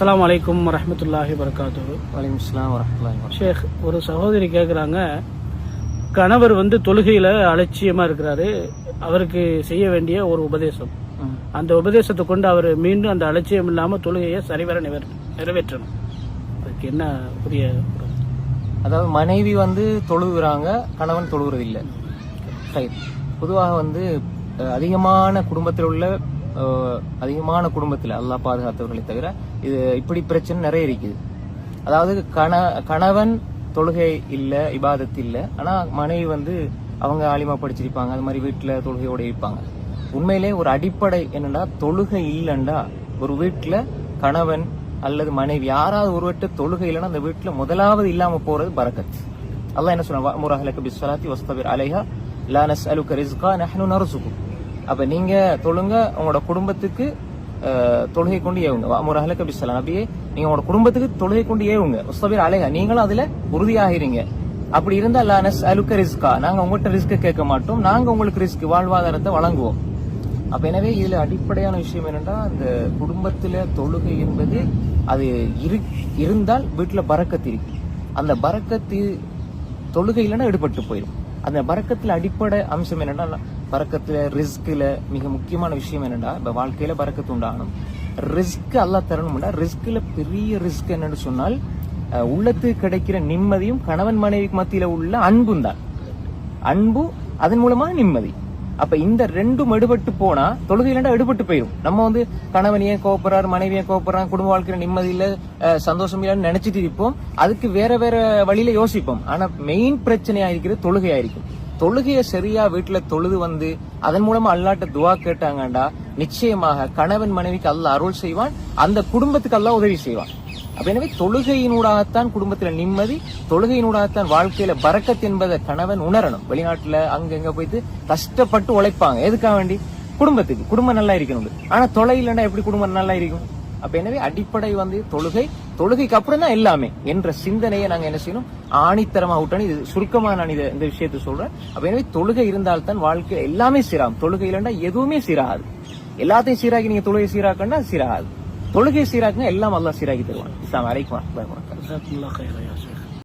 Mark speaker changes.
Speaker 1: அஸ்ஸலாமு அலைக்கும் வரஹ்மத்துல்லாஹி வபரகாத்துஹு.
Speaker 2: வலைக்கும் அஸ்ஸலாம் வரஹ்மத்துல்லாஹி வபரகாத்துஹு.
Speaker 1: ஷேக், ஒரு சகோதரி கேட்குறாங்க, கணவர் தொழுகையில் அலட்சியமாக இருக்கிறாரு, அவருக்கு செய்ய வேண்டிய ஒரு உபதேசம், அந்த உபதேசத்தை கொண்டு அவர் மீண்டும் அந்த அலட்சியம் இல்லாமல் தொழுகையை சரிவர நிறைவேற்றணும். அதுக்கு என்ன புரிய?
Speaker 2: அதாவது மனைவி தொழுகிறாங்க, கணவன் தொழுகிறது இல்லை. பொதுவாக அதிகமான குடும்பத்தில் அல்லாஹ் பாதுகாத்தவர்களை தவிர இது இப்படி பிரச்சனை நிறைய இருக்குது. அதாவது கணவன் தொழுகை இல்ல, இபாதத் இல்ல, ஆனா மனைவி அவங்க ஆலிமா படிச்சிருப்பாங்க, அது மாதிரி வீட்டுல தொழுகையோட இருப்பாங்க. உண்மையிலே ஒரு அடிப்படை என்னன்னா, தொழுகை இல்லைண்டா ஒரு வீட்டுல கணவன் அல்லது மனைவி யாராவது ஒரு வீட்டு தொழுகை இல்லைன்னா அந்த வீட்டுல முதலாவது இல்லாம போறது பரக்கத். அல்லாஹ் என்ன சொன்னா, வஅமுரஹலக பிஸ்ஸலாத்தி வஸ்தபிர் அலைஹா லா நஸ்அலுக ரிஸ்கா நஹ்னு நர்சுகுக். அப்ப நீங்க தொழுங்க, உங்களோட குடும்பத்துக்கு தொழுகை கொண்டு ஏவுங்க. வஅமுரஹலக பிஸ்ஸலாம், நபியே நீங்க உங்களோட குடும்பத்துக்கு தொழுகை கொண்டு ஏவுங்க. வஸ்தபிர் அலைஹா, நீங்களும் அதுல உறுதியாகிறீங்க. அப்படி இருந்தா லா நஸ்அலுக ரிஸ்கா, நாங்க உங்கள்கிட்ட ரிஸ்க் கேட்க மாட்டோம், நாங்க உங்களுக்கு ரிஸ்க் வாழ்வாதாரத்தை வழங்குவோம். அப்ப எனவே இதுல அடிப்படையான விஷயம் என்னன்னா, அந்த குடும்பத்துல தொழுகை என்பது அது இருந்தால் வீட்டுல பரக்கத்து இருக்கு. அந்த பரக்கத்து தொழுகை இல்லைன்னா எடுபட்டு போயிடும். அந்த பரக்கத்துல அடிப்படை அம்சம் என்னன்னா, பரக்கத்துல ரிஸ்க்ல மிக முக்கியமான விஷயம் என்னன்னா, இப்ப வாழ்க்கையில பரக்கத்து உண்டாகணும். ரிஸ்க் அல்லாஹ் தரணும்னா, ரிஸ்க்ல பெரிய ரிஸ்க் என்னன்னு சொன்னால், உள்ளத்துக்கு கிடைக்கிற நிம்மதியும் கணவன் மனைவிக்கு மத்தியில உள்ள அன்பும் தான். அன்பு, அதன் மூலமா நிம்மதி. அப்ப இந்த ரெண்டும் எடுபட்டு போனா தொழுகையில எடுபட்டு போயிடும். நம்ம கணவன் ஏன் கோபப்படுறாரு, மனைவி ஏன் கோபப்படுறாங்க, குடும்ப வாழ்க்கையில நிம்மதி இல்ல, சந்தோஷம் இல்லன்னு நினைச்சிட்டு இருப்போம். அதுக்கு வேற வேற வழியில யோசிப்போம். ஆனா மெயின் பிரச்சனையா இருக்கிறது தொழுகையா இருக்கும். தொழுகையை சரியா வீட்டுல தொழுது அதன் மூலமா அல்லாட்ட துவா கேட்டாங்கண்டா நிச்சயமாக கணவன் மனைவிக்கு அல்லாஹ் அருள் செய்வான், அந்த குடும்பத்துக்கு அல்லாஹ் உதவி செய்வான். அப்ப எனவே தொழுகையினூடாகத்தான் குடும்பத்துல நிம்மதி, தொழுகையினூடாகத்தான் வாழ்க்கையில பரக்கத் என்பதை கணவன் உணரணும். வெளிநாட்டுல அங்க எங்க போயிட்டு கஷ்டப்பட்டு உழைப்பாங்க, எதுக்காக வேண்டி? குடும்பத்துக்கு, குடும்பம் நல்லா இருக்கணும். ஆனா தொலை இல்லைன்னா எப்படி குடும்பம் நல்லா இருக்கும்? அப்ப எனவே அடிப்படை தொழுகைக்கு அப்புறம் தான் எல்லாமே என்ற சிந்தனையை நாங்க என்ன செய்யணும், ஆணித்தரமா விட்டணும். இது சுருக்கமா நான் இந்த விஷயத்த சொல்றேன். அப்ப எனவே தொழுகை இருந்தால்தான் வாழ்க்கையில எல்லாமே சீராகும். தொழுகை இல்லைன்னா எதுவுமே சீராகாது. எல்லாத்தையும் சீராகி நீங்க தொழுகை சீராக்கன்னா சீராகாது. தொழுகை சீராக்குங்க, எல்லாம் அல்லாஹ் சீராகி தருவான். அஸ்ஸலாமு அலைக்கும் வரஹ்மத்துல்லாஹி வபரகாத்துஹு.